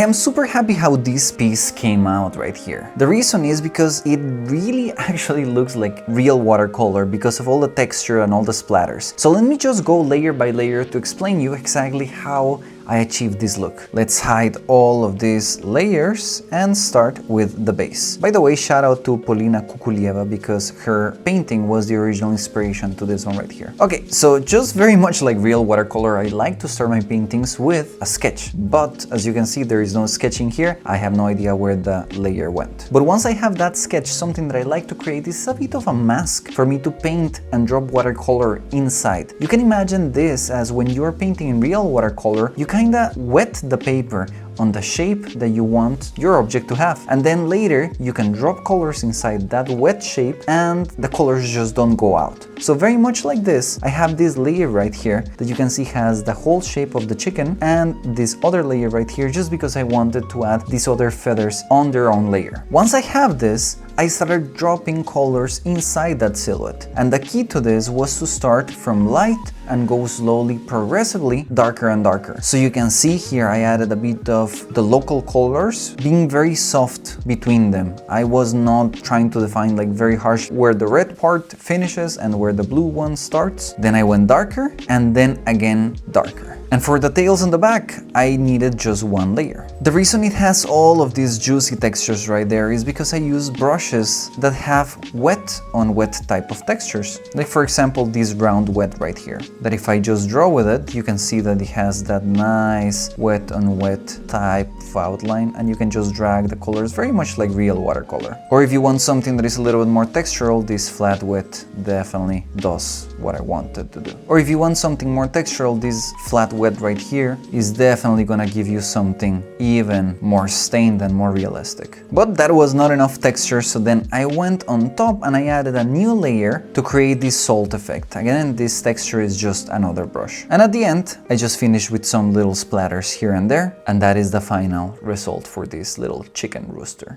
am super happy how this piece came out right here. The reason is because it really actually looks like real watercolor because of all the texture and all the splatters. So let me just go layer by layer to explain you exactly how I achieved this look. Let's hide all of these layers and start with the base. By the way, shout out to Polina Kukulieva because her painting was the original inspiration to this one right here. Okay, so just very much like real watercolor, I like to start my paintings with a sketch. But as you can see, there is no sketching here. I have no idea where the layer went. But once I have that sketch, something that I like to create is a bit of a mask for me to paint and drop watercolor inside. You can imagine this as when you're painting in real watercolor, you kinda wet the paper on the shape that you want your object to have, and then later you can drop colors inside that wet shape and the colors just don't go out. So very much like this, I have this layer right here that you can see has the whole shape of the chicken, and this other layer right here just because I wanted to add these other feathers on their own layer. Once I have this, I started dropping colors inside that silhouette, and the key to this was to start from light and go slowly, progressively darker and darker. So you can see here I added a bit of the local colors, being very soft between them. I was not trying to define like very harsh where the red part finishes and where the blue one starts. Then I went darker and then again darker. And for the tails on the back, I needed just one layer. The reason it has all of these juicy textures right there is because I use brushes that have wet on wet type of textures. Like for example, this round wet right here, that if I just draw with it, you can see that it has that nice wet on wet type of outline, and you can just drag the colors very much like real watercolor. Or if you want something that is a little bit more textural, this flat wet definitely does what I wanted to do. Or if you want something more textural, this flat wet right here is definitely gonna give you something even more stained and more realistic. But that was not enough texture, so then I went on top and I added a new layer to create this salt effect. Again, this texture is just another brush. And at the end, I just finished with some little splatters here and there, and that is the final result for this little chicken rooster.